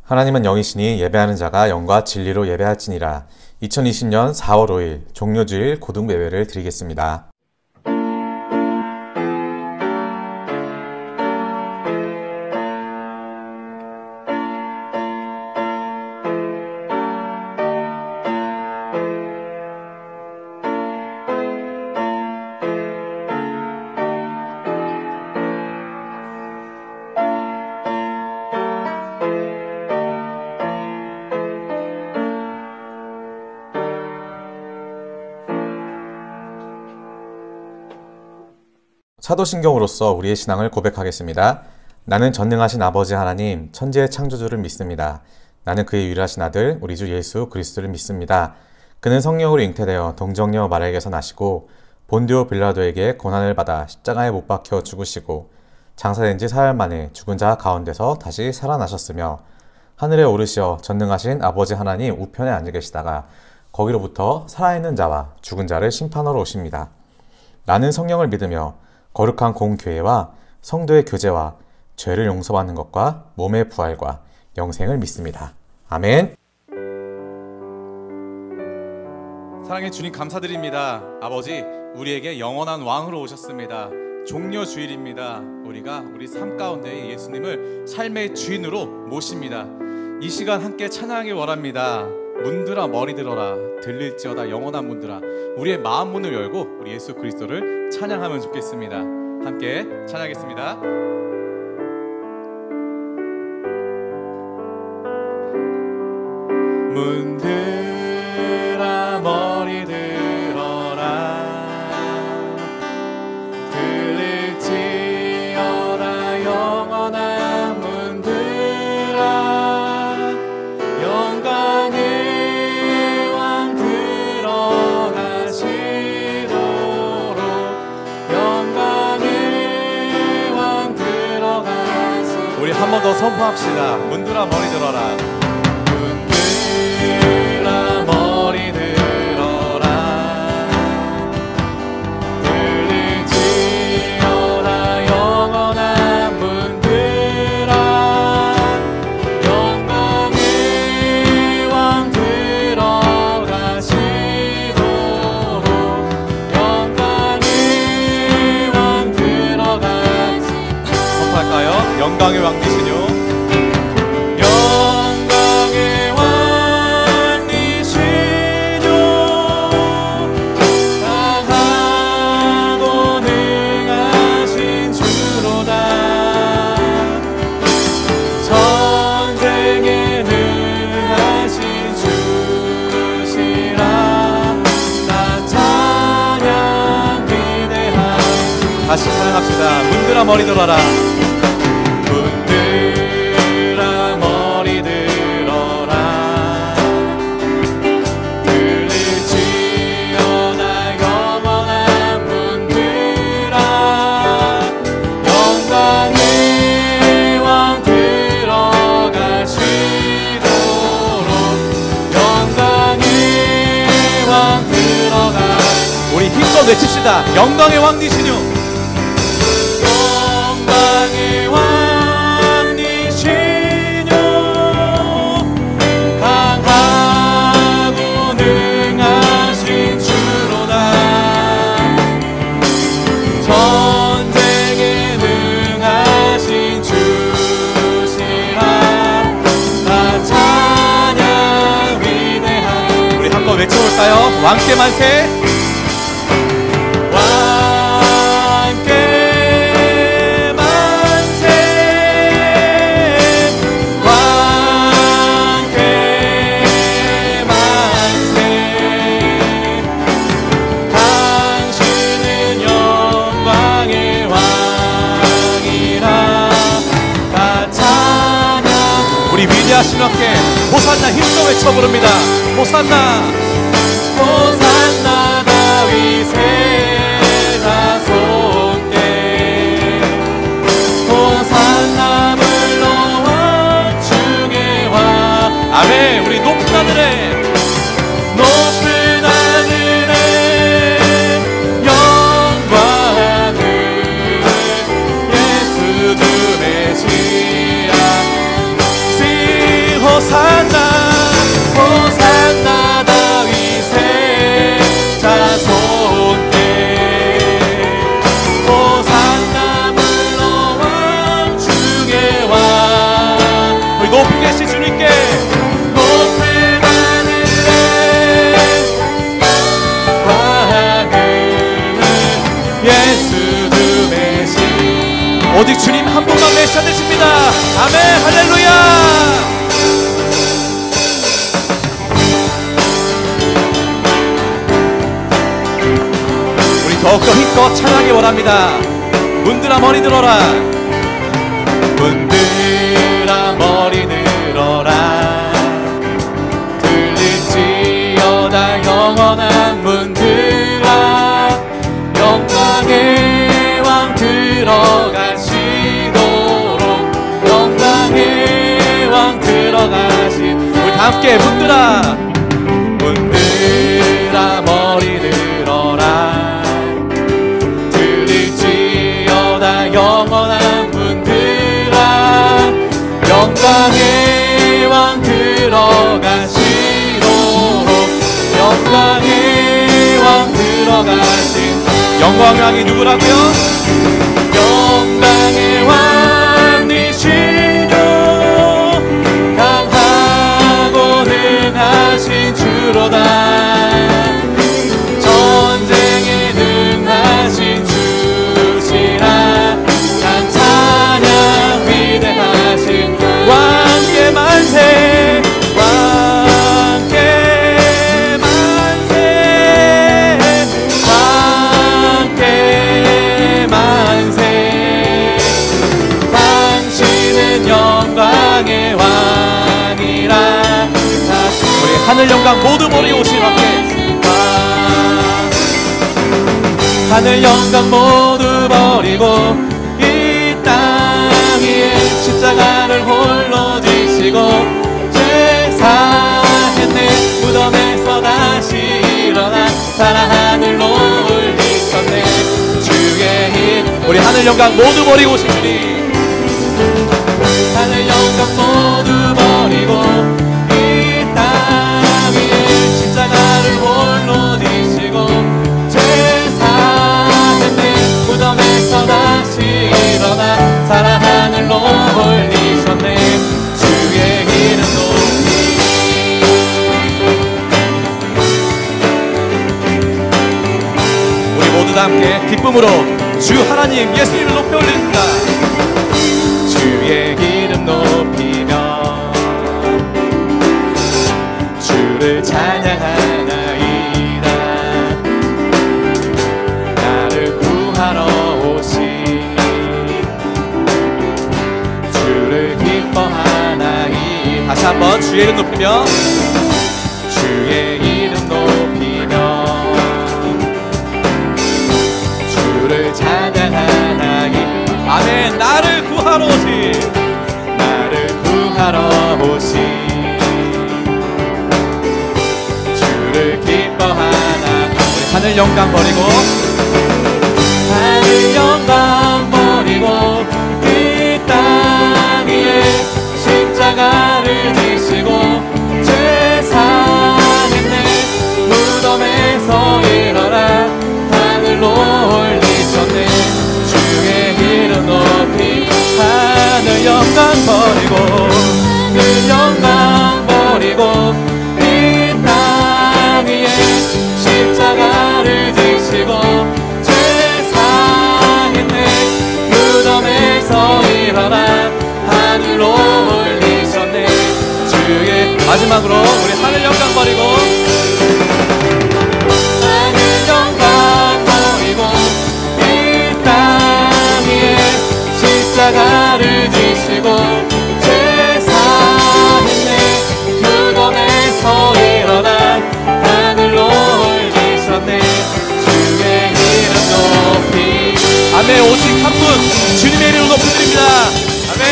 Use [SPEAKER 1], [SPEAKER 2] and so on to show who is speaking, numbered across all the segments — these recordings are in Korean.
[SPEAKER 1] 하나님은 영이시니 예배하는 자가 영과 진리로 예배할지니라. 2020년 4월 5일 종료주일 고등 예배를 드리겠습니다. 사도신경으로서 우리의 신앙을 고백하겠습니다. 나는 전능하신 아버지 하나님, 천지의 창조주를 믿습니다. 나는 그의 유일하신 아들, 우리 주 예수 그리스도를 믿습니다. 그는 성령으로 잉태되어 동정녀 마리아에게서 나시고 본디오 빌라도에게 고난을 받아 십자가에 못 박혀 죽으시고 장사된 지 사흘 만에 죽은 자 가운데서 다시 살아나셨으며 하늘에 오르시어 전능하신 아버지 하나님 우편에 앉아 계시다가 거기로부터 살아있는 자와 죽은 자를 심판하러 오십니다. 나는 성령을 믿으며 거룩한 공교회와 성도의 교제와 죄를 용서받는 것과 몸의 부활과 영생을 믿습니다. 아멘.
[SPEAKER 2] 사랑의 주님 감사드립니다. 아버지, 우리에게 영원한 왕으로 오셨습니다. 종려 주일입니다. 우리가 우리 삶 가운데 예수님을 삶의 주인으로 모십니다. 이 시간 함께 찬양하길 원합니다. 문들아 머리 들어라, 들릴지어다 영원한 문들아. 우리의 마음 문을 열고 우리 예수 그리스도를 찬양하면 좋겠습니다. 함께 찬양하겠습니다. 문들아 머리 들어라, 들릴지어다 영원한 문들아. 영광의 왕 들어가시도록, 영광의 왕 들어가시도록. 우리 한 번 더 선포합시다. 문들아 머리 들어라, 머리 들어라, 들릴지어다 영원한 문들아. 영광의 왕 들어가시도록, 영광의 왕 들어가시도록. 선포할까요? 영광의 왕 되시뇨, 다시 찬양합시다. 문들아 머리 들어라, 문들아 머리 들어라, 들릴지어다 영원한 문들아. 영광의 왕 들어가시도록, 영광의 왕 들어가. 우리 힘껏 외칩시다. 영광의 왕 되시뇨, 영광의 왕이시뇨, 강하고 능하신 주로다. 전쟁에 능하신 주시라. 나 찬양 위대한. 우리 한번 외쳐볼까요? 왕께 만세, 위대하신 왕께 호산나 힘써 외쳐 부릅니다. 호산나, 호산나 다윗의 자손께, 호산나 물러와 주의 왕. 아멘. 우리 높은 하늘에, 높은 하늘에 영광을 오직 주님 한 분만 메시아 되십니다. 아멘. 할렐루야. 더욱더 힘껏 찬양하기 원합니다. 문들아 머리 들어라. 문들아 머리 들어라. 들릴지어다 영원한 문들아. 영광의 왕 들어가시도록. 영광의 왕 들어가신. 우리 다 함께 문들아. 문들아 머리 들어라. 영원한 분들아. 영광의 왕 들어가시도록. 영광의 왕 들어가신. 영광의 왕이 누구라고요? 영광의 왕이시죠. 강하고 능하신 주로다. 전쟁에 능하신 주시라. 왕께 만세. 왕께 만세. 왕께 만세. 당신은 영광의 왕이라. 우리 하늘 영광 모두 버리고 오신 왕께. 하늘 영광 모두 버리고 이 땅 위에 십자가를 홀로 지시고 제사했네. 무덤에서 다시 일어나 살아 하늘로 올리셨네. 주의 힘. 우리 하늘 영광 모두 버리고 오신 주님. 하늘 영광 모두 버리고 이 땅 위에 십자가를 홀로 지시고 제사했네. 무덤에서 다시 일어나 살아 하늘로 올리셨네. 주의 이름 높이. 우리 모두 다 함께 기쁨으로 주 하나님 예수님을 높여 올립니다. 주의 이름 높이며 주를 찬양하나이다. 나를 구하러 오신 주를 기뻐하나이. 다시 한번 주의 이름 높이며 주의 이름 높이며 주를 찬양하나이. 아멘. 나를 구하러 오신. 나를 구하러 오신 주를 기뻐하나. 우리 하늘 영광 버리고 하늘 영광 버리고 이 땅 위에 십자가를 지시고 제사했네. 무덤에서 일어나 하늘로 올리셨네. 주의 이름 높이. 하늘 영광 버리고 하늘 영광 버리고 이 땅 위에 십자가를 지시고 제사했네. 무덤에서 일어나 하늘로 올리셨네. 주의. 마지막으로 우리 하늘 영광 버리고 하늘 영광 버리고 이 땅 위에 십자가를 지시고 제사했네. 무덤에서 일어나 하늘로 올리셨네. 주의 이름 높이. 아멘. 오직 한 분 주님의 이름을 높여드립니다. 아멘.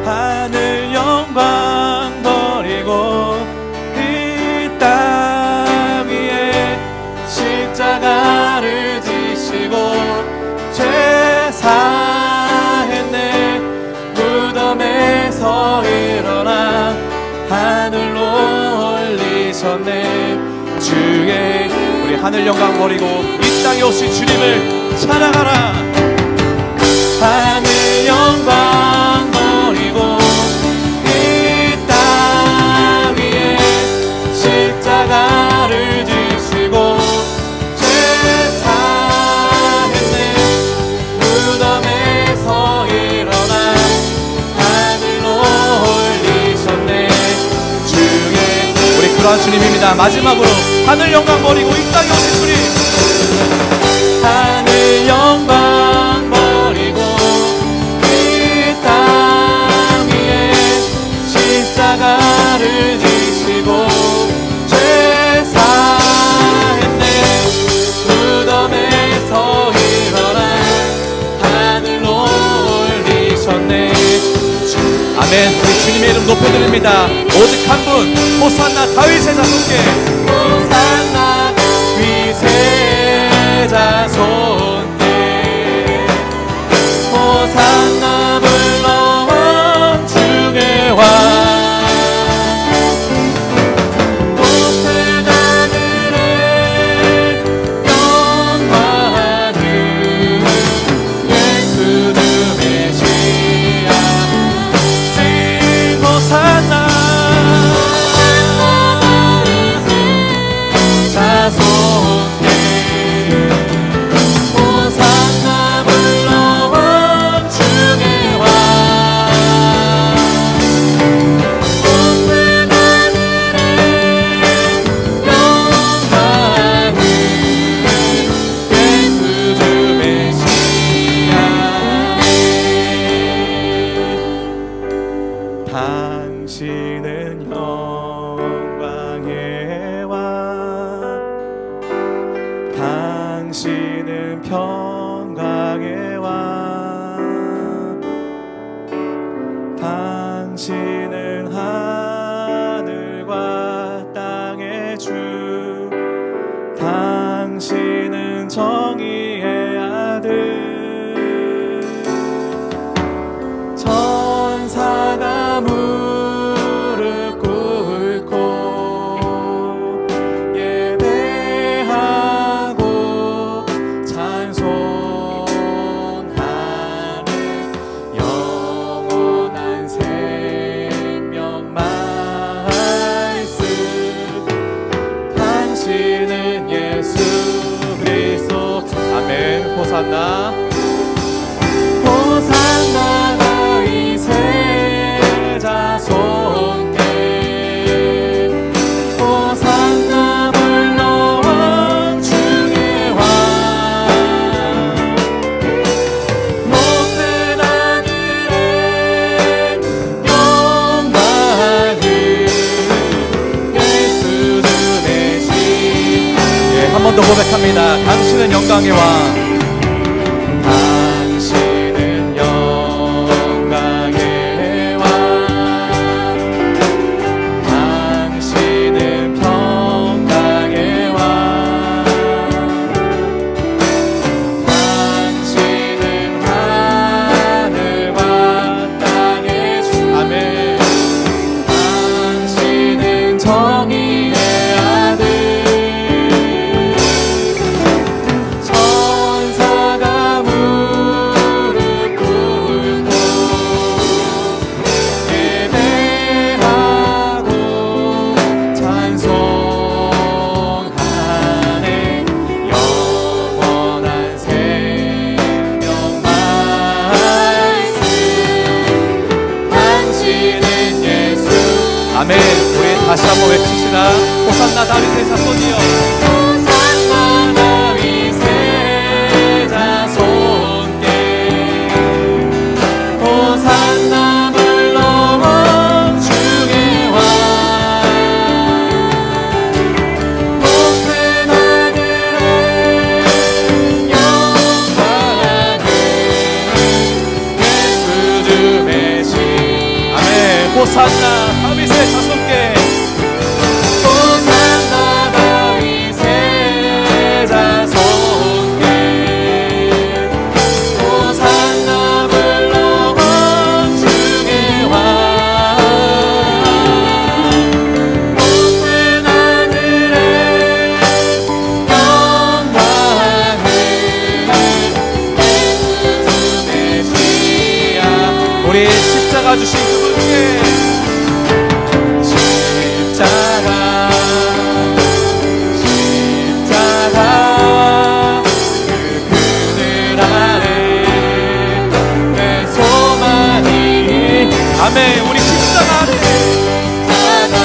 [SPEAKER 2] 하늘 영광 버리고 이 땅 위에 십자가를 지시고 제사했네. 무덤에서 일어나 하늘로 올리셨네. 주의. 우리 하늘 영광 버리고 이 땅에 오신 주님을 찬양하라. 하늘 영광 버리고 이 땅 위에 십자가를 지시고 제사했네. 고백합니다. 마지막으로 하늘 영광 버리고 이 땅에 오신 주님,
[SPEAKER 3] 하늘 영광 버리고 이 땅 위에 십자가를 지시고 죄 사했네. 무덤에서 일어나 하늘로 올리셨네.
[SPEAKER 2] 아멘. 우리 주님의 이름 높여드립니다. 오직 한 분, 호산나 다윗의 자손께,
[SPEAKER 3] 호산나 다윗의 자손께, 호산나 불러온 주의 왕. 높은 하늘에 영광을 예수 주 메시아. Sing 호산나 자손께, 호산나 불러온 주의 왕. 높은 하늘에 영광을 예수 주 메시아. 당신은 영광의 왕, 당신은 평강의 왕, 당신은 하늘과 땅의 주, 당신은 정의의 아들. 천사가 무릎 꿇고 예배하고 찬송하는 영원한 생명 말씀. 당신은 예수 그리스도.
[SPEAKER 2] 아멘. 호산나.
[SPEAKER 3] 호산나 다윗의 자손께, 호산나 불러온 주의 왕. 높은 하늘에 영광을 예수 주 메시아.
[SPEAKER 2] 예, 한 번 더 고백합니다. 당신은 영광의 왕.
[SPEAKER 3] 당신은 영광의 왕, 당신은 평강의 왕, 당신은 하늘과 땅의 주.
[SPEAKER 2] 아멘.
[SPEAKER 3] 당신은 정의의 아들. 천사가 무릎 꿇고 예배하고 찬송하네. 영원한 생명 말씀. 당신은 예수.
[SPEAKER 2] 아멘. 우리 다시 한번 외칩시다. 호산나 다윗의 자손이여.
[SPEAKER 3] 호산나 다윗의 자손께, 호산나 불러온 주의 왕. 높은 하늘에 영광을 예수 주 메시아.
[SPEAKER 2] 아멘. 호산나 다윗의 자손께,
[SPEAKER 3] 호산나 다윗의 자손께, 호산나 불러온 주의 왕. 높은 하늘에 영광을 예수 주 메시아.
[SPEAKER 2] 우리 십자가 주신 그분께,
[SPEAKER 3] 십자가, 십자가 그 그늘 아래 내 소망이.
[SPEAKER 2] 아멘. 우리 십자가 아래,
[SPEAKER 3] 십자가,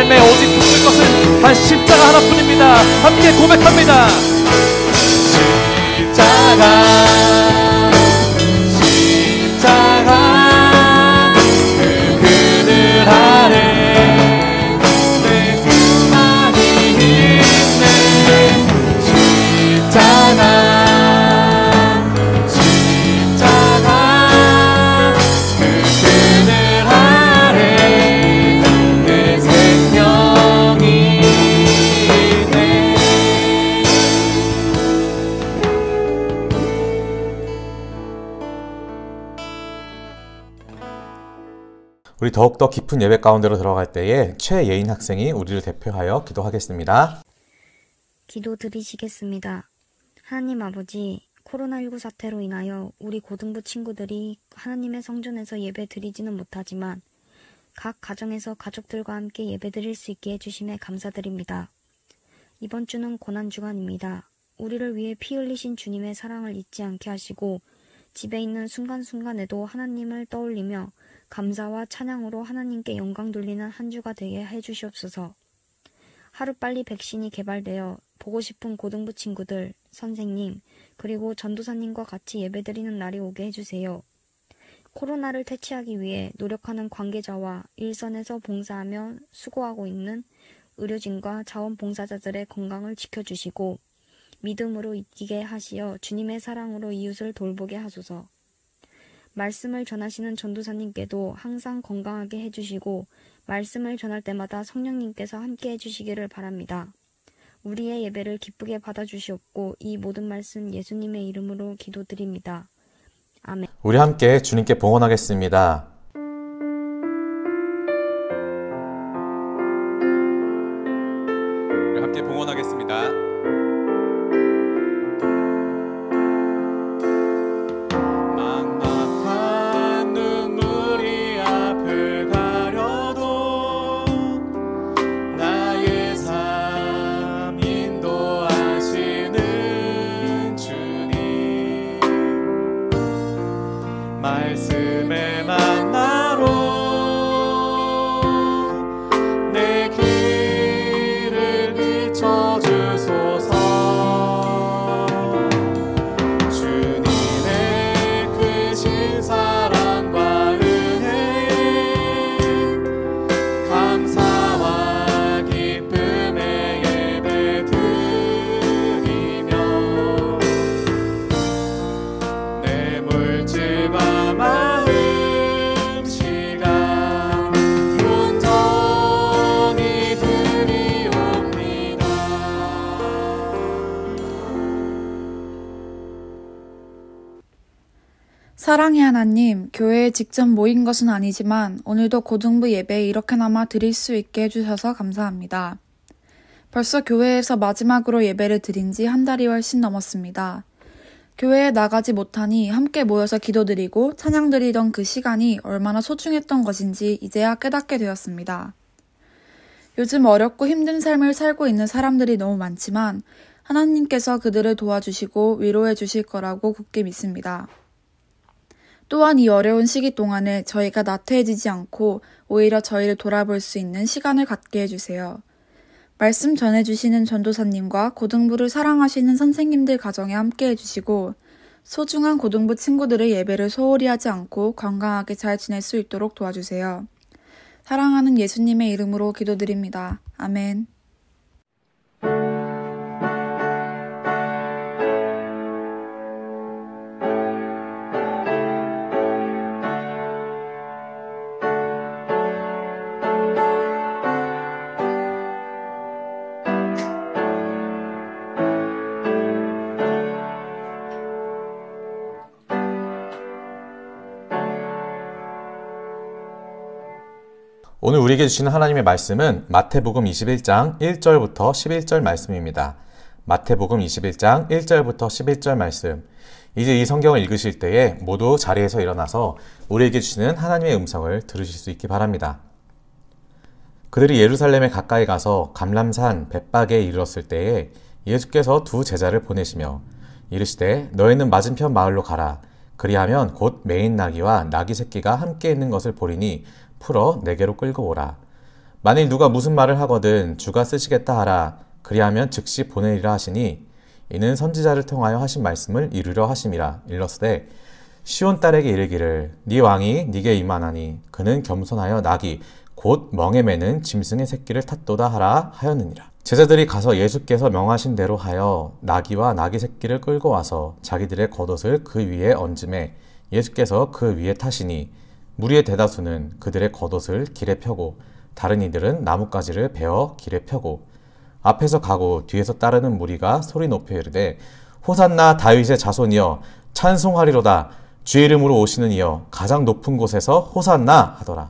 [SPEAKER 3] 삶에 오직 붙을 것은 단 십자가 하나뿐입니다. 함께 고백합니다. 십자가 그 그늘 아래 내 수많이 있네. 십자가
[SPEAKER 1] 우리 더욱더 깊은 예배 가운데로 들어갈 때에 최예인 학생이 우리를 대표하여 기도하겠습니다.
[SPEAKER 4] 기도 드리시겠습니다. 하나님 아버지, 코로나19 사태로 인하여 우리 고등부 친구들이 하나님의 성전에서 예배 드리지는 못하지만 각 가정에서 가족들과 함께 예배 드릴 수 있게 해주심에 감사드립니다. 이번 주는 고난주간입니다. 우리를 위해 피 흘리신 주님의 사랑을 잊지 않게 하시고 집에 있는 순간순간에도 하나님을 떠올리며 감사와 찬양으로 하나님께 영광 돌리는 한 주가 되게 해주시옵소서. 하루빨리 백신이 개발되어 보고 싶은 고등부 친구들, 선생님, 그리고 전도사님과 같이 예배드리는 날이 오게 해주세요. 코로나를 퇴치하기 위해 노력하는 관계자와 일선에서 봉사하며 수고하고 있는 의료진과 자원봉사자들의 건강을 지켜주시고 믿음으로 이기게 하시어 주님의 사랑으로 이웃을 돌보게 하소서. 말씀을 전하시는 전도사님께도 항상 건강하게 해주시고 말씀을 전할 때마다 성령님께서 함께 해주시기를 바랍니다. 우리의 예배를 기쁘게 받아주시옵고 이 모든 말씀 예수님의 이름으로 기도드립니다. 아멘.
[SPEAKER 1] 우리 함께 주님께 봉헌하겠습니다.
[SPEAKER 2] 우리 함께 봉헌하겠습니다.
[SPEAKER 3] 말씀의 만나로 내 길을 비춰주소서. 주님의 크신 사랑과 은혜에 감사와 기쁨의 예배 드리며 내 물질과 마음 시간 온전히 드리옵니다.
[SPEAKER 5] 사랑의 하나님, 교회에 직접 모인 것은 아니지만 오늘도 고등부 예배에 이렇게나마 드릴 수 있게 해주셔서 감사합니다. 벌써 교회에서 마지막으로 예배를 드린 지 한 달이 훨씬 넘었습니다. 교회에 나가지 못하니 함께 모여서 기도드리고 찬양드리던 그 시간이 얼마나 소중했던 것인지 이제야 깨닫게 되었습니다. 요즘 어렵고 힘든 삶을 살고 있는 사람들이 너무 많지만 하나님께서 그들을 도와주시고 위로해 주실 거라고 굳게 믿습니다. 또한 이 어려운 시기 동안에 저희가 나태해지지 않고 오히려 저희를 돌아볼 수 있는 시간을 갖게 해주세요. 말씀 전해주시는 전도사님과 고등부를 사랑하시는 선생님들 가정에 함께 해주시고 소중한 고등부 친구들의 예배를 소홀히 하지 않고 건강하게 잘 지낼 수 있도록 도와주세요. 사랑하는 예수님의 이름으로 기도드립니다. 아멘.
[SPEAKER 1] 오늘 우리에게 주시는 하나님의 말씀은 마태복음 21장 1절부터 11절 말씀입니다. 마태복음 21장 1절부터 11절 말씀. 이제 이 성경을 읽으실 때에 모두 자리에서 일어나서 우리에게 주시는 하나님의 음성을 들으실 수 있기 바랍니다. 그들이 예루살렘에 가까이 가서 감람산 벳박에 이르렀을 때에 예수께서 두 제자를 보내시며 이르시되 너희는 맞은편 마을로 가라. 그리하면 곧 매인 나귀와 나귀 새끼가 함께 있는 것을 보리니 풀어 내게로 끌고 오라. 만일 누가 무슨 말을 하거든 주가 쓰시겠다 하라. 그리하면 즉시 보내리라 하시니 이는 선지자를 통하여 하신 말씀을 이루려 하심이라. 일렀으되 시온 딸에게 이르기를 네 왕이 네게 임하나니 그는 겸손하여 나귀 곧 멍에 매는 짐승의 새끼를 탔도다 하라 하였느니라. 제자들이 가서 예수께서 명하신 대로 하여 나귀와 나귀 새끼를 끌고 와서 자기들의 겉옷을 그 위에 얹음에 예수께서 그 위에 타시니 무리의 대다수는 그들의 겉옷을 길에 펴고 다른 이들은 나뭇가지를 베어 길에 펴고 앞에서 가고 뒤에서 따르는 무리가 소리 높여 이르되 호산나 다윗의 자손이여 찬송하리로다. 주의 이름으로 오시는 이여 가장 높은 곳에서 호산나 하더라.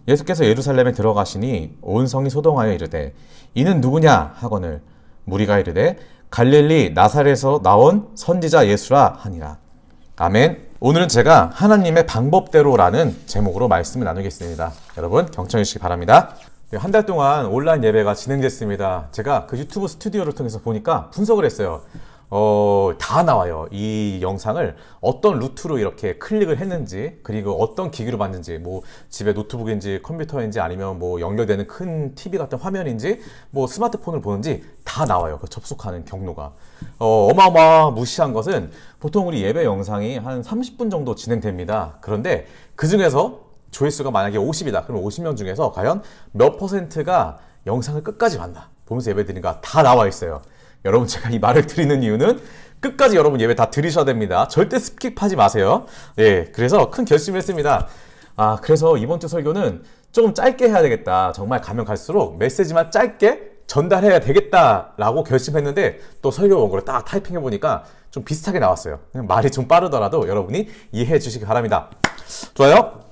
[SPEAKER 1] 예수께서 예루살렘에 들어가시니 온 성이 소동하여 이르되 이는 누구냐 하거늘 무리가 이르되 갈릴리 나사렛에서 나온 선지자 예수라 하니라. 아멘. 오늘은 제가 하나님의 방법대로라는 제목으로 말씀을 나누겠습니다. 여러분 경청해 주시기 바랍니다. 한 달 동안 온라인 예배가 진행됐습니다. 제가 그 유튜브 스튜디오를 통해서 보니까 분석을 했어요. 다 나와요. 이 영상을 어떤 루트로 이렇게 클릭을 했는지, 그리고 어떤 기기로 봤는지, 뭐 집에 노트북인지 컴퓨터인지 아니면 뭐 연결되는 큰 TV 같은 화면인지 뭐 스마트폰을 보는지 다 나와요. 그 접속하는 경로가. 어마어마무시한 것은 보통 우리 예배 영상이 한 30분 정도 진행됩니다. 그런데 그 중에서 조회수가 만약에 50이다. 그럼 50명 중에서 과연 몇 퍼센트가 영상을 끝까지 봤나? 보면서 예배 드리니까 다 나와 있어요. 여러분 제가 이 말을 드리는 이유는 끝까지 여러분 예배 다 들으셔야 됩니다. 절대 스킵하지 마세요. 네, 그래서 큰 결심을 했습니다. 그래서 이번 주 설교는 조금 짧게 해야 되겠다. 정말 가면 갈수록 메시지만 짧게 전달해야 되겠다라고 결심했는데 또 설교 원고를 딱 타이핑해 보니까 좀 비슷하게 나왔어요. 말이 좀 빠르더라도 여러분이 이해해 주시기 바랍니다. 좋아요?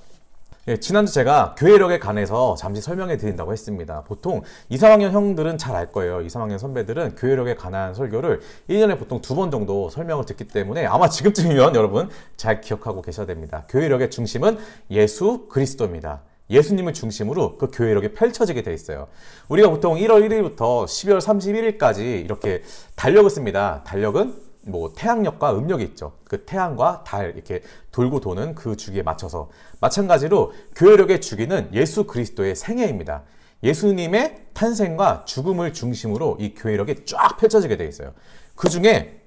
[SPEAKER 1] 예, 지난주 제가 교회력에 관해서 잠시 설명해 드린다고 했습니다. 보통 2, 3학년 형들은 잘 알 거예요. 2, 3학년 선배들은 교회력에 관한 설교를 1년에 보통 2번 정도 설명을 듣기 때문에 아마 지금쯤이면 여러분 잘 기억하고 계셔야 됩니다. 교회력의 중심은 예수 그리스도입니다. 예수님을 중심으로 그 교회력이 펼쳐지게 돼 있어요. 우리가 보통 1월 1일부터 12월 31일까지 이렇게 달력을 씁니다. 달력은 뭐 태양력과 음력이 있죠. 그 태양과 달 이렇게 돌고 도는 그 주기에 맞춰서 마찬가지로 교회력의 주기는 예수 그리스도의 생애입니다. 예수님의 탄생과 죽음을 중심으로 이 교회력이 쫙 펼쳐지게 되어 있어요. 그 중에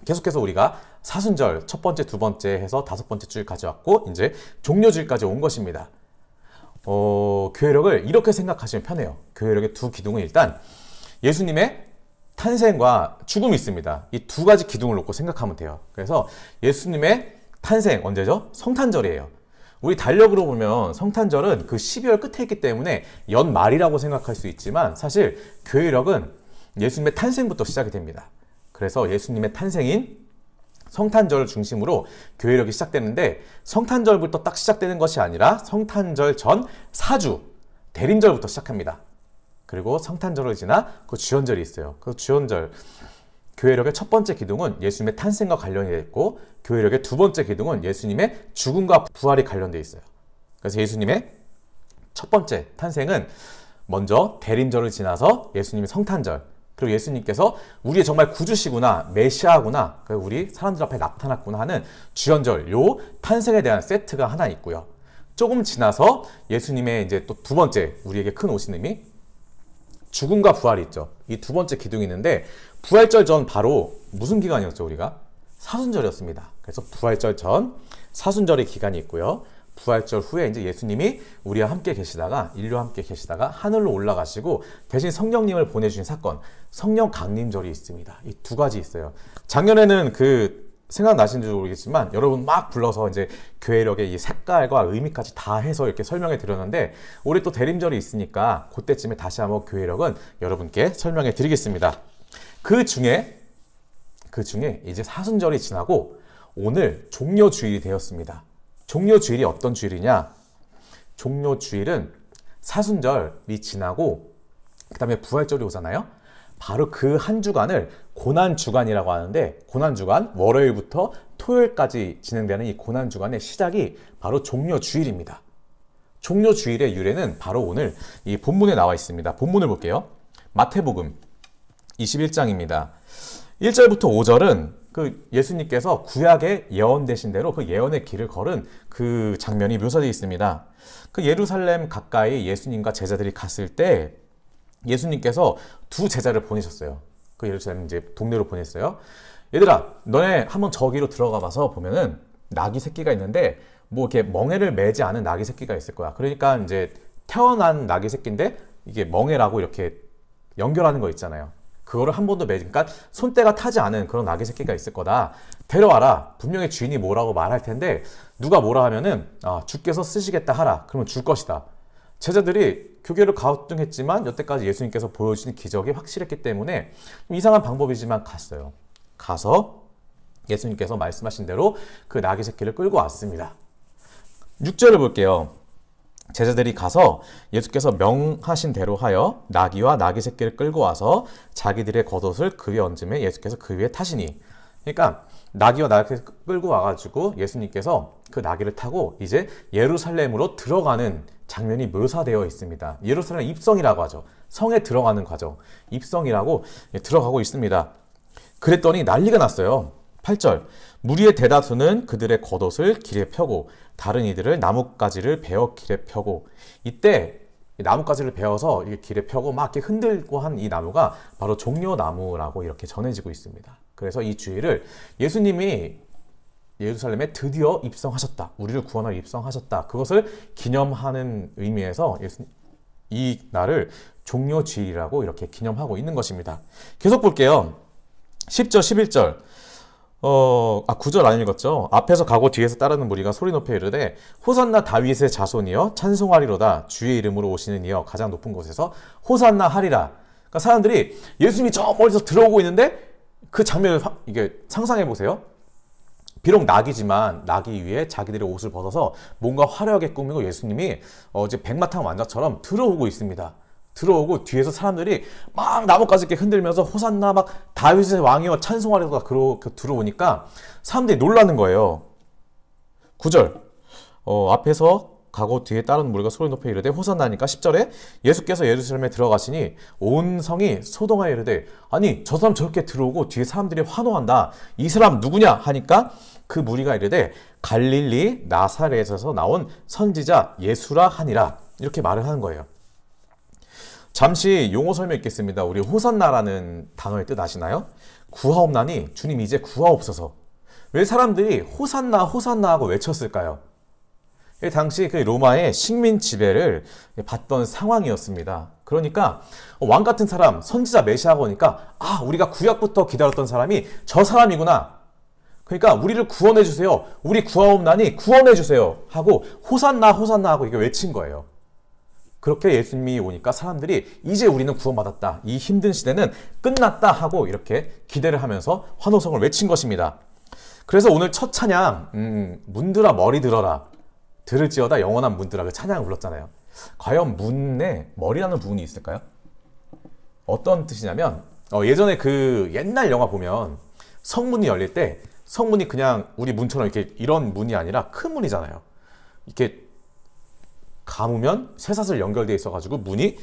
[SPEAKER 1] 계속해서 우리가 사순절 첫 번째, 두 번째 해서 다섯 번째 줄 가져왔고 이제 종료주일까지 온 것입니다. 교회력을 이렇게 생각하시면 편해요. 교회력의 두 기둥은 일단 예수님의 탄생과 죽음이 있습니다. 이 두 가지 기둥을 놓고 생각하면 돼요. 그래서 예수님의 탄생 언제죠? 성탄절이에요. 우리 달력으로 보면 성탄절은 그 12월 끝에 있기 때문에 연말이라고 생각할 수 있지만 사실 교회력은 예수님의 탄생부터 시작이 됩니다. 그래서 예수님의 탄생인 성탄절을 중심으로 교회력이 시작되는데 성탄절부터 딱 시작되는 것이 아니라 성탄절 전 4주 대림절부터 시작합니다. 그리고 성탄절을 지나 그 주연절이 있어요. 그 주연절 교회력의 첫 번째 기둥은 예수님의 탄생과 관련이 되어 있고 교회력의 두 번째 기둥은 예수님의 죽음과 부활이 관련되어 있어요. 그래서 예수님의 첫 번째 탄생은 먼저 대림절을 지나서 예수님의 성탄절, 그리고 예수님께서 우리의 정말 구주시구나, 메시아구나, 우리 사람들 앞에 나타났구나 하는 주연절, 요 탄생에 대한 세트가 하나 있고요. 조금 지나서 예수님의 이제 또 두 번째 우리에게 큰 오시님이 죽음과 부활이 있죠. 이 두 번째 기둥이 있는데 부활절 전 바로 무슨 기간이었죠? 우리가 사순절이었습니다. 그래서 부활절 전 사순절의 기간이 있고요. 부활절 후에 이제 예수님이 우리와 함께 계시다가 인류와 함께 계시다가 하늘로 올라가시고 대신 성령님을 보내주신 사건 성령 강림절이 있습니다. 이 두 가지 있어요. 작년에는 생각나시는지 모르겠지만 여러분 막 불러서 이제 교회력의 이 색깔과 의미까지 다 해서 이렇게 설명해 드렸는데 올해 또 대림절이 있으니까 그때쯤에 다시 한번 교회력은 여러분께 설명해 드리겠습니다. 그 중에 이제 사순절이 지나고 오늘 종료주일이 되었습니다. 종료주일이 어떤 주일이냐? 종료주일은 사순절이 지나고 그 다음에 부활절이 오잖아요. 바로 그 한 주간을 고난주간이라고 하는데 고난주간 월요일부터 토요일까지 진행되는 이 고난주간의 시작이 바로 종료주일입니다. 종료주일의 유래는 바로 오늘 이 본문에 나와 있습니다. 본문을 볼게요. 마태복음 21장입니다. 1절부터 5절은 그 예수님께서 구약에 예언되신 대로 그 예언의 길을 걸은 그 장면이 묘사되어 있습니다. 그 예루살렘 가까이 예수님과 제자들이 갔을 때 예수님께서 두 제자를 보내셨어요. 그 예루살렘 이제 동네로 보냈어요. 얘들아, 너네 한번 저기로 들어가 봐서 보면은 낙이 새끼가 있는데 뭐 이렇게 멍에를 매지 않은 낙이 새끼가 있을 거야. 그러니까 이제 태어난 낙이 새끼인데 이게 멍에라고 이렇게 연결하는 거 있잖아요. 그거를 한 번도 매지, 그러니까 손때가 타지 않은 그런 낙이 새끼가 있을 거다. 데려와라. 분명히 주인이 뭐라고 말할 텐데 누가 뭐라 하면은 주께서 쓰시겠다 하라. 그러면 줄 것이다. 제자들이 교계를 가우뚱했지만 여태까지 예수님께서 보여주신 기적이 확실했기 때문에 좀 이상한 방법이지만 갔어요. 가서 예수님께서 말씀하신 대로 그 나귀 새끼를 끌고 왔습니다. 6절을 볼게요. 제자들이 가서 예수께서 명하신 대로 하여 나귀와 나귀 새끼를 끌고 와서 자기들의 겉옷을 그 위에 얹음에 예수께서 그 위에 타시니. 그러니까 나귀와 나귀 끌고 와가지고 예수님께서 그 나귀를 타고 이제 예루살렘으로 들어가는 장면이 묘사되어 있습니다. 예루살렘 입성이라고 하죠. 성에 들어가는 과정, 입성이라고 들어가고 있습니다. 그랬더니 난리가 났어요. 8절, 무리의 대다수는 그들의 겉옷을 길에 펴고 다른 이들을 나뭇가지를 베어 길에 펴고. 이때 나뭇가지를 베어서 길에 펴고 막 이렇게 흔들고 한 이 나무가 바로 종려나무라고 이렇게 전해지고 있습니다. 그래서 이 주일을 예수님이 예루살렘에 드디어 입성하셨다, 우리를 구원하러 입성하셨다, 그것을 기념하는 의미에서 이 날을 종려주일이라고 이렇게 기념하고 있는 것입니다. 계속 볼게요. 10절 11절 9절 안 읽었죠? 앞에서 가고 뒤에서 따르는 무리가 소리 높여 이르되 호산나 다윗의 자손이여 찬송하리로다, 주의 이름으로 오시는 이여 가장 높은 곳에서 호산나 하리라. 그러니까 사람들이 예수님이 저 멀리서 들어오고 있는데 그 장면을 이게 상상해 보세요. 비록 낙이지만 낙이 위에 자기들의 옷을 벗어서 뭔가 화려하게 꾸미고 예수님이 어제 백마탄 왕자처럼 들어오고 있습니다. 들어오고 뒤에서 사람들이 막 나뭇가지 이렇게 흔들면서 호산나 막 다윗의 왕이여 찬송하리로다 그렇게 들어오니까 사람들이 놀라는 거예요. 9절 앞에서 가고 뒤에 따르는 무리가 소리 높여 이르되 호산나니까 10절에 예수께서 예루살렘에 들어가시니 온 성이 소동하여 이르되 아니 저 사람 저렇게 들어오고 뒤에 사람들이 환호한다, 이 사람 누구냐 하니까 그 무리가 이르되 갈릴리 나사렛에서 나온 선지자 예수라 하니라, 이렇게 말을 하는 거예요. 잠시 용어 설명 있겠습니다. 우리 호산나라는 단어의 뜻 아시나요? 구하옵나니 주님 이제 구하옵소서. 왜 사람들이 호산나 호산나 하고 외쳤을까요? 당시 그 로마의 식민 지배를 받던 상황이었습니다. 그러니까 왕 같은 사람, 선지자 메시아가 오니까 우리가 구약부터 기다렸던 사람이 저 사람이구나. 그러니까 우리를 구원해 주세요. 우리 구하옵나니 구원해 주세요 하고 호산나 호산나 하고 이게 외친 거예요. 그렇게 예수님이 오니까 사람들이 이제 우리는 구원받았다, 이 힘든 시대는 끝났다 하고 이렇게 기대를 하면서 환호성을 외친 것입니다. 그래서 오늘 첫 찬양 문들아 머리 들어라, 들을지어다 영원한 문들아, 그 찬양을 불렀잖아요. 과연 문에 머리라는 부분이 있을까요? 어떤 뜻이냐면 예전에 그 옛날 영화 보면 성문이 열릴 때 성문이 그냥 우리 문처럼 이렇게 이런 문이 아니라 큰 문이잖아요. 이렇게 감으면 쇠사슬 연결되어 있어가지고 문이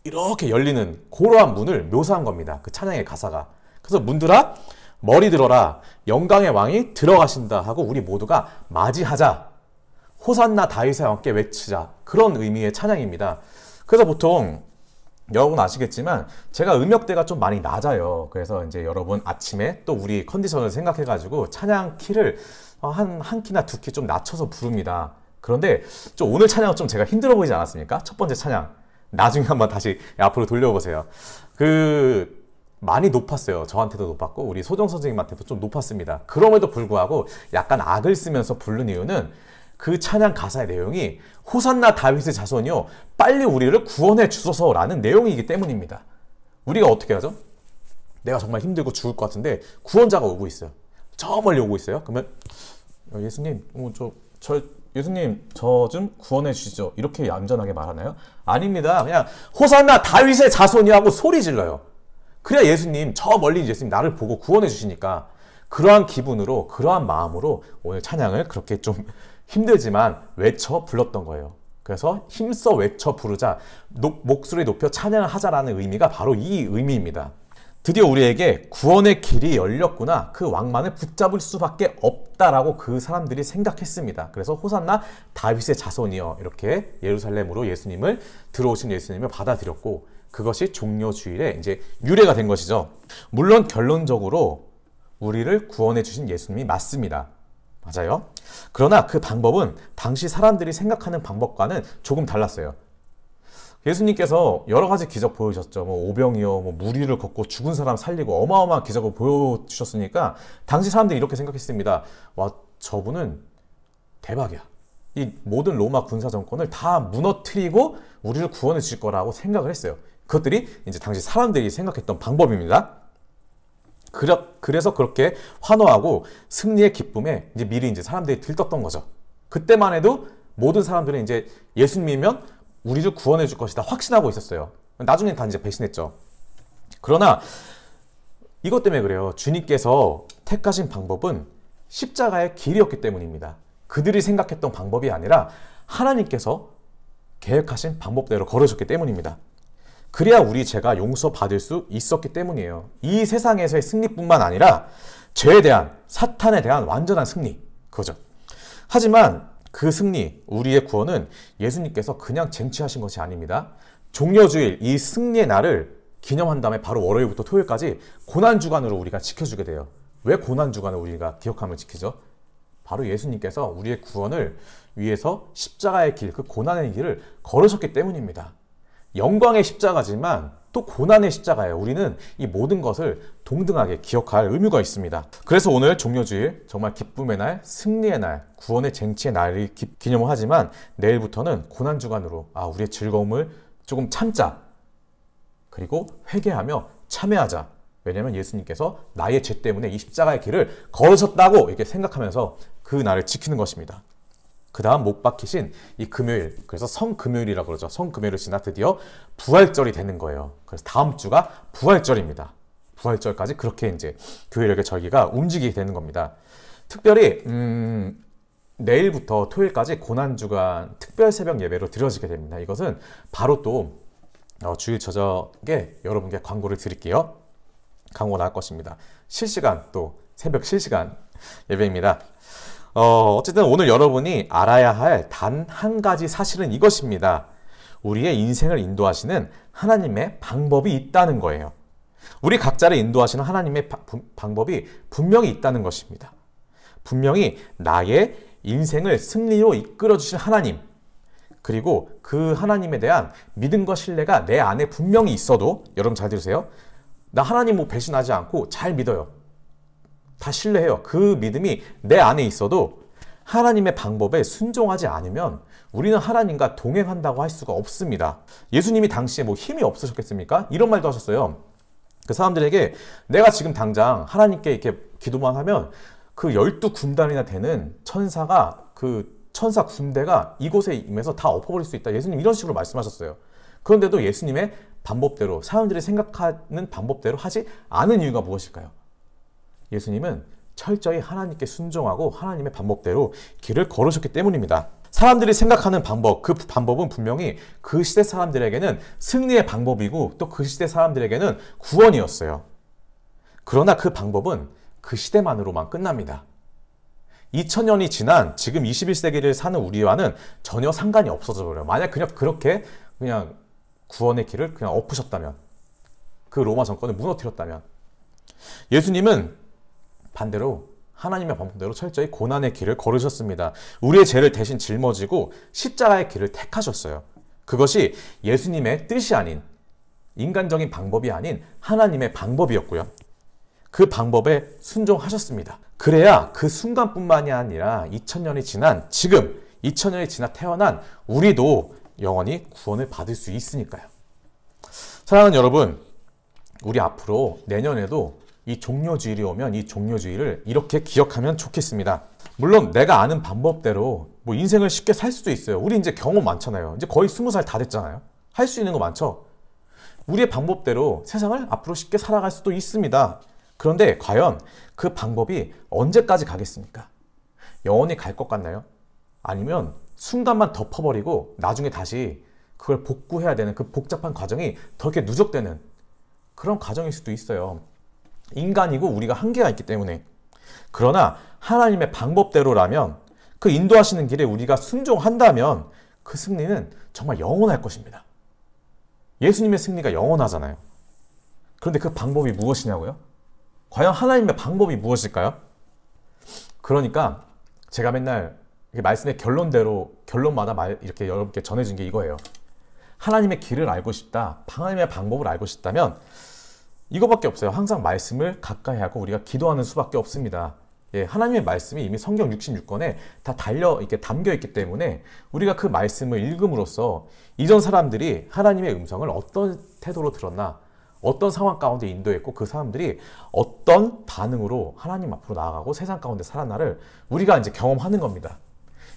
[SPEAKER 1] 이렇게 열리는 그러한 문을 묘사한 겁니다. 그 찬양의 가사가. 그래서 문들아 머리 들어라, 영광의 왕이 들어가신다 하고 우리 모두가 맞이하자, 호산나 다윗의 왕께 외치자, 그런 의미의 찬양입니다. 그래서 보통 여러분 아시겠지만 제가 음역대가 좀 많이 낮아요. 그래서 이제 여러분 아침에 또 우리 컨디션을 생각해가지고 찬양 키를 한 키나 두 키 좀 낮춰서 부릅니다. 그런데 좀 오늘 찬양은 좀 제가 힘들어 보이지 않았습니까? 첫 번째 찬양 나중에 한번 다시 앞으로 돌려보세요. 많이 높았어요. 저한테도 높았고 우리 소정 선생님한테도 좀 높았습니다. 그럼에도 불구하고 약간 악을 쓰면서 부른 이유는 그 찬양 가사의 내용이 호산나 다윗의 자손이요 빨리 우리를 구원해 주소서라는 내용이기 때문입니다. 우리가 어떻게 하죠? 내가 정말 힘들고 죽을 것 같은데 구원자가 오고 있어요. 저 멀리 오고 있어요. 그러면 예수님, 예수님 저 좀 구원해 주시죠, 이렇게 얌전하게 말하나요? 아닙니다. 그냥 호산나 다윗의 자손이 하고 소리 질러요. 그래야 예수님, 저 멀리 예수님 나를 보고 구원해 주시니까. 그러한 기분으로, 그러한 마음으로 오늘 찬양을 그렇게 좀 힘들지만 외쳐 불렀던 거예요. 그래서 힘써 외쳐 부르자, 목소리 높여 찬양을 하자라는 의미가 바로 이 의미입니다. 드디어 우리에게 구원의 길이 열렸구나. 그 왕만을 붙잡을 수밖에 없다라고 그 사람들이 생각했습니다. 그래서 호산나 다윗의 자손이여 이렇게 예루살렘으로 예수님을 들어오신 예수님을 받아들였고 그것이 종려주일에 이제 유래가 된 것이죠. 물론 결론적으로 우리를 구원해 주신 예수님이 맞습니다. 맞아요. 그러나 그 방법은 당시 사람들이 생각하는 방법과는 조금 달랐어요. 예수님께서 여러 가지 기적 보여주셨죠. 뭐 오병이어, 뭐 물 위를 걷고 죽은 사람 살리고 어마어마한 기적을 보여주셨으니까 당시 사람들이 이렇게 생각했습니다. 와, 저분은 대박이야. 이 모든 로마 군사 정권을 다 무너뜨리고 우리를 구원해 주실 거라고 생각을 했어요. 그것들이 이제 당시 사람들이 생각했던 방법입니다. 그래서 그렇게 환호하고 승리의 기쁨에 이제 미리 이제 사람들이 들떴던 거죠. 그때만 해도 모든 사람들은 이제 예수님이면 우리를 구원해 줄 것이다 확신하고 있었어요. 나중엔 다 이제 배신했죠. 그러나 이것 때문에 그래요. 주님께서 택하신 방법은 십자가의 길이었기 때문입니다. 그들이 생각했던 방법이 아니라 하나님께서 계획하신 방법대로 걸으셨기 때문입니다. 그래야 우리 죄가 용서받을 수 있었기 때문이에요. 이 세상에서의 승리뿐만 아니라 죄에 대한, 사탄에 대한 완전한 승리, 그거죠. 하지만 그 승리, 우리의 구원은 예수님께서 그냥 쟁취하신 것이 아닙니다. 종려주일, 이 승리의 날을 기념한 다음에 바로 월요일부터 토요일까지 고난주간으로 우리가 지켜주게 돼요. 왜 고난주간을 우리가 기억하며 지키죠? 바로 예수님께서 우리의 구원을 위해서 십자가의 길, 그 고난의 길을 걸으셨기 때문입니다. 영광의 십자가지만 또 고난의 십자가예요. 우리는 이 모든 것을 동등하게 기억할 의무가 있습니다. 그래서 오늘 종려주일, 정말 기쁨의 날, 승리의 날, 구원의 쟁취의 날을 기념을 하지만 내일부터는 고난주간으로 우리의 즐거움을 조금 참자. 그리고 회개하며 참회하자. 왜냐하면 예수님께서 나의 죄 때문에 이 십자가의 길을 걸으셨다고 이렇게 생각하면서 그 날을 지키는 것입니다. 그 다음 못 박히신 이 금요일, 그래서 성금요일이라고 그러죠. 성금요일을 지나 드디어 부활절이 되는 거예요. 그래서 다음 주가 부활절입니다. 부활절까지 그렇게 이제 교회력의 절기가 움직이게 되는 겁니다. 특별히 내일부터 토요일까지 고난주간 특별 새벽 예배로 드려지게 됩니다. 이것은 바로 또 주일 저녁에 여러분께 광고를 드릴게요. 광고 나올 것입니다. 실시간 또 새벽 실시간 예배입니다. 어쨌든 오늘 여러분이 알아야 할 단 한 가지 사실은 이것입니다. 우리의 인생을 인도하시는 하나님의 방법이 있다는 거예요. 우리 각자를 인도하시는 하나님의 방법이 분명히 있다는 것입니다. 분명히 나의 인생을 승리로 이끌어 주실 하나님, 그리고 그 하나님에 대한 믿음과 신뢰가 내 안에 분명히 있어도, 여러분 잘 들으세요. 나 하나님 배신하지 않고 잘 믿어요. 다 신뢰해요. 그 믿음이 내 안에 있어도 하나님의 방법에 순종하지 않으면 우리는 하나님과 동행한다고 할 수가 없습니다. 예수님이 당시에 힘이 없으셨겠습니까? 이런 말도 하셨어요. 그 사람들에게 내가 지금 당장 하나님께 이렇게 기도만 하면 그 12군단이나 되는 천사가, 그 천사 군대가 이곳에 임해서 다 엎어버릴 수 있다. 예수님 이런 식으로 말씀하셨어요. 그런데도 예수님의 방법대로, 사람들이 생각하는 방법대로 하지 않은 이유가 무엇일까요? 예수님은 철저히 하나님께 순종하고 하나님의 방법대로 길을 걸으셨기 때문입니다. 사람들이 생각하는 방법, 그 방법은 분명히 그 시대 사람들에게는 승리의 방법이고 또 그 시대 사람들에게는 구원이었어요. 그러나 그 방법은 그 시대만으로만 끝납니다. 2000년이 지난 지금 21세기를 사는 우리와는 전혀 상관이 없어져 버려요. 만약 그렇게 구원의 길을 그냥 엎으셨다면, 그 로마 정권을 무너뜨렸다면, 예수님은 반대로 하나님의 방법대로 철저히 고난의 길을 걸으셨습니다. 우리의 죄를 대신 짊어지고 십자가의 길을 택하셨어요. 그것이 예수님의 뜻이 아닌, 인간적인 방법이 아닌 하나님의 방법이었고요. 그 방법에 순종하셨습니다. 그래야 그 순간뿐만이 아니라 2000년이 지난 지금, 2000년이 지나 태어난 우리도 영원히 구원을 받을 수 있으니까요. 사랑하는 여러분, 우리 앞으로 내년에도 이 종려주일이 오면 이 종려주일을 이렇게 기억하면 좋겠습니다. 물론 내가 아는 방법대로 인생을 쉽게 살 수도 있어요. 우리 이제 경험 많잖아요. 이제 거의 20살 다 됐잖아요. 할 수 있는 거 많죠. 우리의 방법대로 세상을 앞으로 쉽게 살아갈 수도 있습니다. 그런데 과연 그 방법이 언제까지 가겠습니까? 영원히 갈 것 같나요? 아니면 순간만 덮어버리고 나중에 다시 그걸 복구해야 되는 그 복잡한 과정이 더 이렇게 누적되는 그런 과정일 수도 있어요. 인간이고 우리가 한계가 있기 때문에. 그러나 하나님의 방법대로라면 그 인도하시는 길에 우리가 순종한다면 그 승리는 정말 영원할 것입니다. 예수님의 승리가 영원하잖아요. 그런데 그 방법이 무엇이냐고요? 과연 하나님의 방법이 무엇일까요? 그러니까 제가 맨날 말씀의 결론마다 이렇게 여러분께 전해준 게 이거예요. 하나님의 길을 알고 싶다, 하나님의 방법을 알고 싶다면 이거밖에 없어요. 항상 말씀을 가까이 하고 우리가 기도하는 수밖에 없습니다. 예, 하나님의 말씀이 이미 성경 66권에 다 이렇게 담겨 있기 때문에 우리가 그 말씀을 읽음으로써 이전 사람들이 하나님의 음성을 어떤 태도로 들었나, 어떤 상황 가운데 인도했고 그 사람들이 어떤 반응으로 하나님 앞으로 나아가고 세상 가운데 살아나를 우리가 이제 경험하는 겁니다.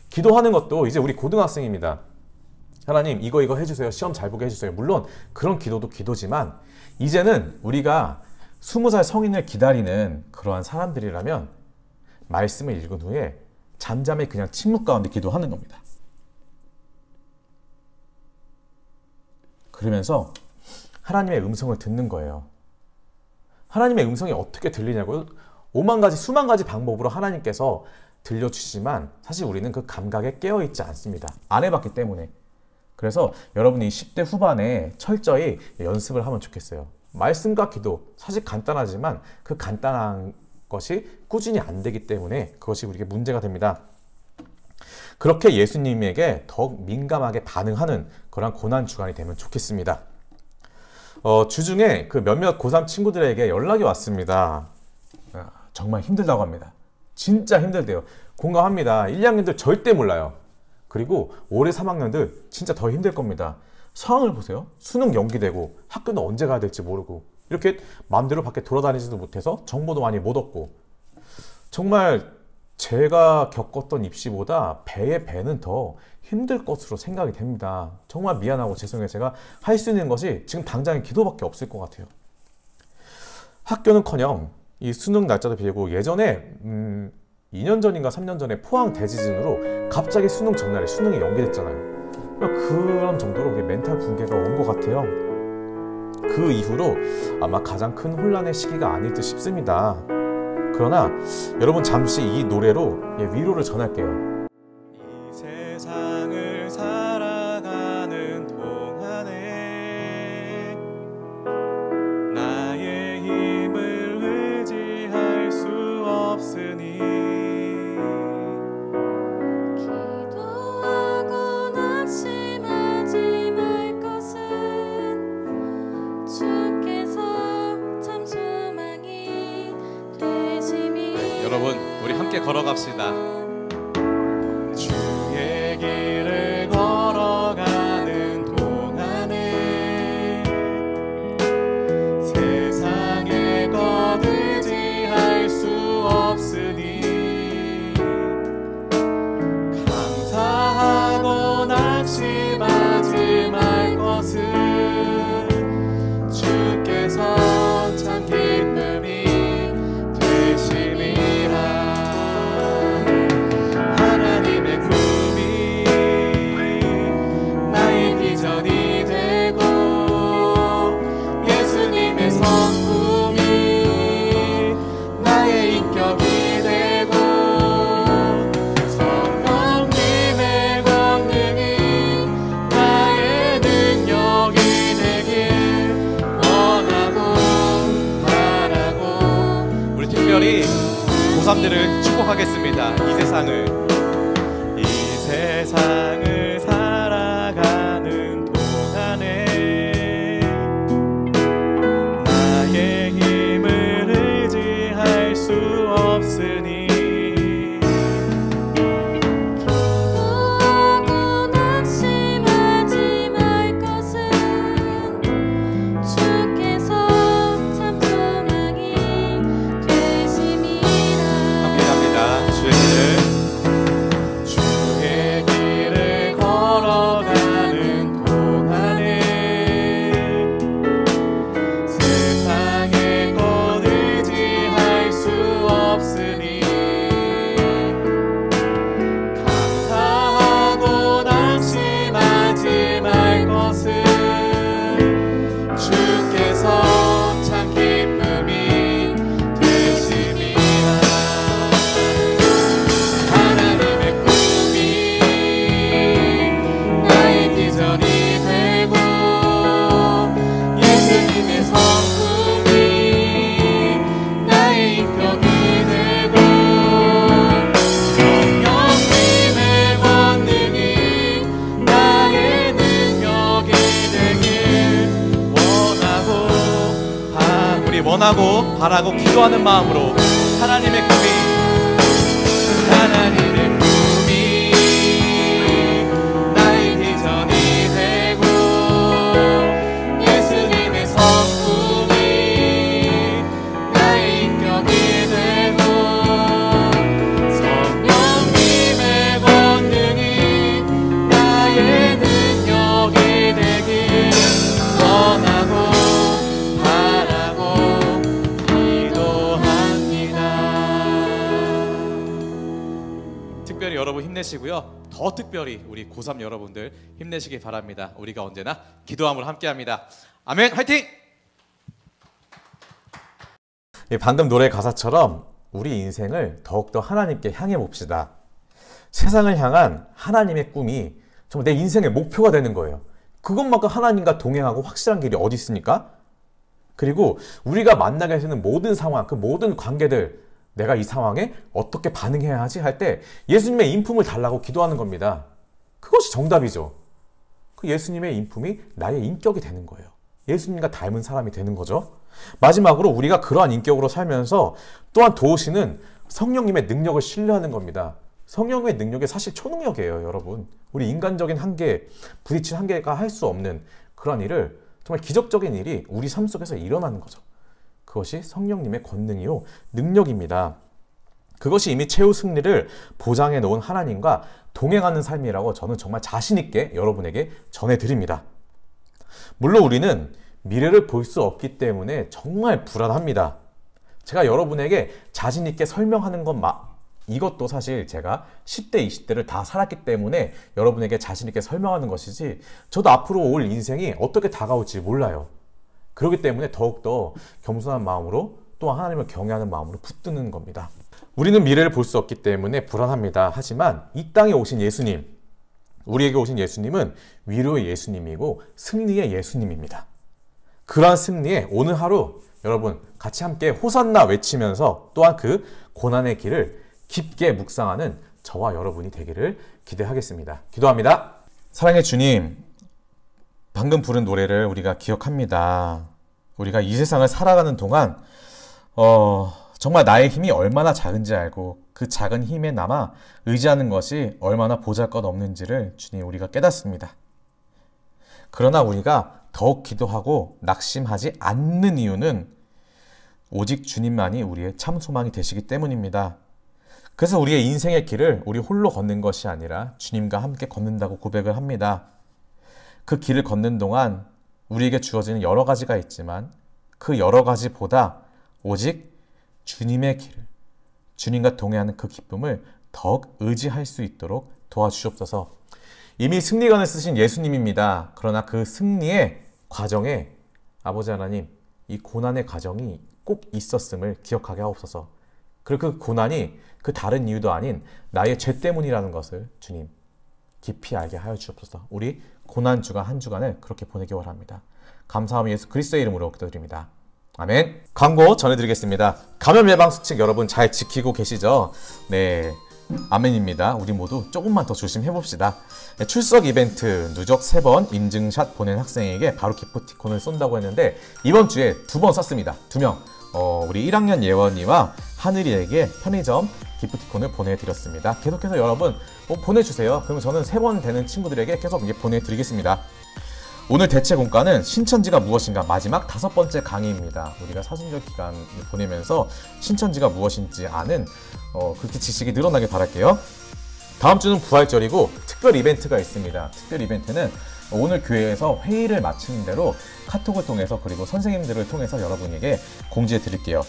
[SPEAKER 1] 기도하는 것도 이제 우리 고등학생입니다. 하나님 이거 해주세요. 시험 잘 보게 해주세요. 물론 그런 기도도 기도지만 이제는 우리가 20살 성인을 기다리는 그러한 사람들이라면 말씀을 읽은 후에 잠잠히 그냥 침묵 가운데 기도하는 겁니다. 그러면서 하나님의 음성을 듣는 거예요. 하나님의 음성이 어떻게 들리냐고요? 수만 가지 방법으로 하나님께서 들려주시지만 사실 우리는 그 감각에 깨어있지 않습니다. 안 해봤기 때문에. 그래서 여러분이 10대 후반에 철저히 연습을 하면 좋겠어요. 말씀과 기도, 사실 간단하지만 그 간단한 것이 꾸준히 안 되기 때문에 그것이 우리에게 문제가 됩니다. 그렇게 예수님에게 더욱 민감하게 반응하는 그런 고난 주간이 되면 좋겠습니다. 주중에 그 몇몇 고3 친구들에게 연락이 왔습니다. 정말 힘들다고 합니다. 진짜 힘들대요. 공감합니다. 1, 2학년들 절대 몰라요. 그리고 올해 3학년들 진짜 더 힘들 겁니다. 상황을 보세요. 수능 연기되고 학교는 언제 가야 될지 모르고 이렇게 마음대로 밖에 돌아다니지도 못해서 정보도 많이 못 얻고 정말 제가 겪었던 입시보다 배의 배는 더 힘들 것으로 생각이 됩니다. 정말 미안하고 죄송해요. 제가 할 수 있는 것이 지금 당장의 기도밖에 없을 것 같아요. 학교는커녕 이 수능 날짜도 빌고 예전에 2년 전인가 3년 전에 포항 대지진으로 갑자기 수능 전날에 수능이 연기됐잖아요. 그런 정도로 멘탈 붕괴가 온 것 같아요. 그 이후로 아마 가장 큰 혼란의 시기가 아닐 듯 싶습니다. 그러나 여러분 잠시 이 노래로 위로를 전할게요.
[SPEAKER 2] 이 세상을 살아가는 동안에 나의 힘을 의지할 수 없으니
[SPEAKER 6] 기도하고 낙심하지 말 것은 주께서 참 소망이 되심이.
[SPEAKER 2] 여러분 우리 함께 걸어갑시다. 주의 길을 걸어가는 동안에 세상의 것 의지할 수 없으니 감사하고 낙심하지 말 것은 주께서 참 기쁨이 되심이라. 하나님의 꿈이 나의 비전이 되고 예수님의 성품이 나의 인격이 되고 성령님의 권능이 나의 능력이 되길 원하고 바라고. 우리 특별히 고3들을 축복하겠습니다. 이 세상을 살아가는 동안에 나의 힘을 의지할 수 없으니
[SPEAKER 6] 기도하고 낙심하지 말 것은 주께서 참 소망이 되심이라.
[SPEAKER 2] 함께 갑니다. 주의 길을 원하고 바라고 기도하는 마음으로 하나님의 꿈이 나의 비전이 되고 예수님의 성품이 나의 인격이 되고 성령님의 권능이 나의 능력이 되길 원하고 바라고 기도합니다. 특별히 여러분 힘내시고요. 더 특별히 우리 고3 여러분들 힘내시기 바랍니다. 우리가 언제나 기도함으로 함께합니다. 아멘. 화이팅!
[SPEAKER 1] 방금 노래 가사처럼 우리 인생을 더욱더 하나님께 향해 봅시다. 세상을 향한 하나님의 꿈이 정말 내 인생의 목표가 되는 거예요. 그것만큼 하나님과 동행하고 확실한 길이 어디 있습니까? 그리고 우리가 만나게 되는 모든 상황, 그 모든 관계들, 내가 이 상황에 어떻게 반응해야 하지 할 때 예수님의 인품을 달라고 기도하는 겁니다. 그것이 정답이죠. 그 예수님의 인품이 나의 인격이 되는 거예요. 예수님과 닮은 사람이 되는 거죠. 마지막으로 우리가 그러한 인격으로 살면서 또한 도우시는 성령님의 능력을 신뢰하는 겁니다. 성령의 능력이 사실 초능력이에요, 여러분. 우리 인간적인 한계, 부딪힌 한계가 할 수 없는 그런 일을, 정말 기적적인 일이 우리 삶 속에서 일어나는 거죠. 그것이 성령님의 권능이요, 능력입니다. 그것이 이미 최후 승리를 보장해 놓은 하나님과 동행하는 삶이라고 저는 정말 자신 있게 여러분에게 전해드립니다. 물론 우리는 미래를 볼 수 없기 때문에 정말 불안합니다. 제가 여러분에게 자신 있게 설명하는 건 이것도 사실 제가 10대, 20대를 다 살았기 때문에 여러분에게 자신 있게 설명하는 것이지, 저도 앞으로 올 인생이 어떻게 다가올지 몰라요. 그렇기 때문에 더욱더 겸손한 마음으로, 또 하나님을 경외하는 마음으로 붙드는 겁니다. 우리는 미래를 볼 수 없기 때문에 불안합니다. 하지만 이 땅에 오신 예수님, 우리에게 오신 예수님은 위로의 예수님이고 승리의 예수님입니다. 그러한 승리에 오늘 하루 여러분 같이 함께 호산나 외치면서 또한 그 고난의 길을 깊게 묵상하는 저와 여러분이 되기를 기대하겠습니다. 기도합니다. 사랑의 주님, 방금 부른 노래를 우리가 기억합니다. 우리가 이 세상을 살아가는 동안 정말 나의 힘이 얼마나 작은지 알고 그 작은 힘에 남아 의지하는 것이 얼마나 보잘것없는지를 주님 우리가 깨닫습니다. 그러나 우리가 더욱 기도하고 낙심하지 않는 이유는 오직 주님만이 우리의 참 소망이 되시기 때문입니다. 그래서 우리의 인생의 길을 우리 홀로 걷는 것이 아니라 주님과 함께 걷는다고 고백을 합니다. 그 길을 걷는 동안 우리에게 주어지는 여러 가지가 있지만 그 여러 가지보다 오직 주님의 길을, 주님과 동행하는 그 기쁨을 더욱 의지할 수 있도록 도와주시옵소서. 이미 승리관을 쓰신 예수님입니다. 그러나 그 승리의 과정에 아버지 하나님, 이 고난의 과정이 꼭 있었음을 기억하게 하옵소서. 그리고 그 고난이 그 다른 이유도 아닌 나의 죄 때문이라는 것을 주님 깊이 알게 하여 주옵소서. 우리 고난주간 한 주간을 그렇게 보내기 원합니다. 감사하며 예수 그리스도의 이름으로 기도드립니다. 아멘. 광고 전해드리겠습니다. 감염 예방 수칙 여러분 잘 지키고 계시죠? 네, 아멘입니다. 우리 모두 조금만 더 조심해 봅시다. 네, 출석 이벤트 누적 3번 인증샷 보낸 학생에게 바로 기프티콘을 쏜다고 했는데 이번 주에 2번 쐈습니다. 2명. 우리 1학년 예원이와 하늘이에게 편의점 기프티콘을 보내드렸습니다. 계속해서 여러분 보내주세요. 그러면 저는 3번 되는 친구들에게 계속 보내드리겠습니다. 오늘 대체 공과는 신천지가 무엇인가 마지막 5번째 강의입니다. 우리가 사순절 기간을 보내면서 신천지가 무엇인지 아는 그렇게 지식이 늘어나길 바랄게요. 다음 주는 부활절이고 특별 이벤트가 있습니다. 특별 이벤트는 오늘 교회에서 회의를 마치는 대로 카톡을 통해서 그리고 선생님들을 통해서 여러분에게 공지해 드릴게요.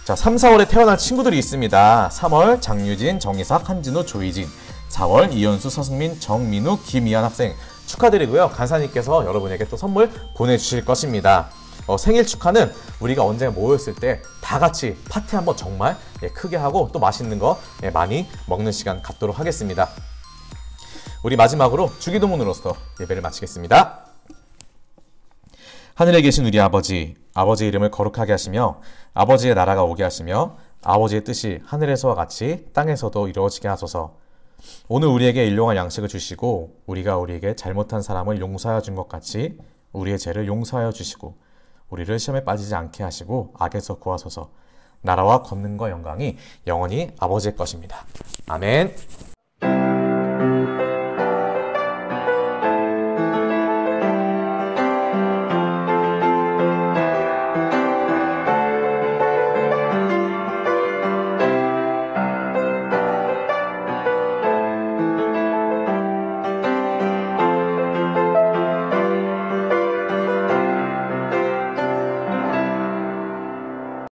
[SPEAKER 1] 자, 3, 4월에 태어난 친구들이 있습니다. 3월 장유진, 정희삭, 한진우, 조희진. 4월 이현수, 서승민, 정민우, 김이한 학생 축하드리고요. 간사님께서 여러분에게 또 선물 보내주실 것입니다. 생일 축하는 우리가 언제 모였을 때 다 같이 파티 한번 정말 크게 하고 또 맛있는 거 많이 먹는 시간 갖도록 하겠습니다. 우리 마지막으로 주기도문으로서 예배를 마치겠습니다. 하늘에 계신 우리 아버지, 아버지의 이름을 거룩하게 하시며 아버지의 나라가 오게 하시며 아버지의 뜻이 하늘에서와 같이 땅에서도 이루어지게 하소서. 오늘 우리에게 일용할 양식을 주시고 우리가 우리에게 잘못한 사람을 용서하여 준 것 같이 우리의 죄를 용서하여 주시고 우리를 시험에 빠지지 않게 하시고 악에서 구하소서. 나라와 권능과 영광이 영원히 아버지의 것입니다. 아멘.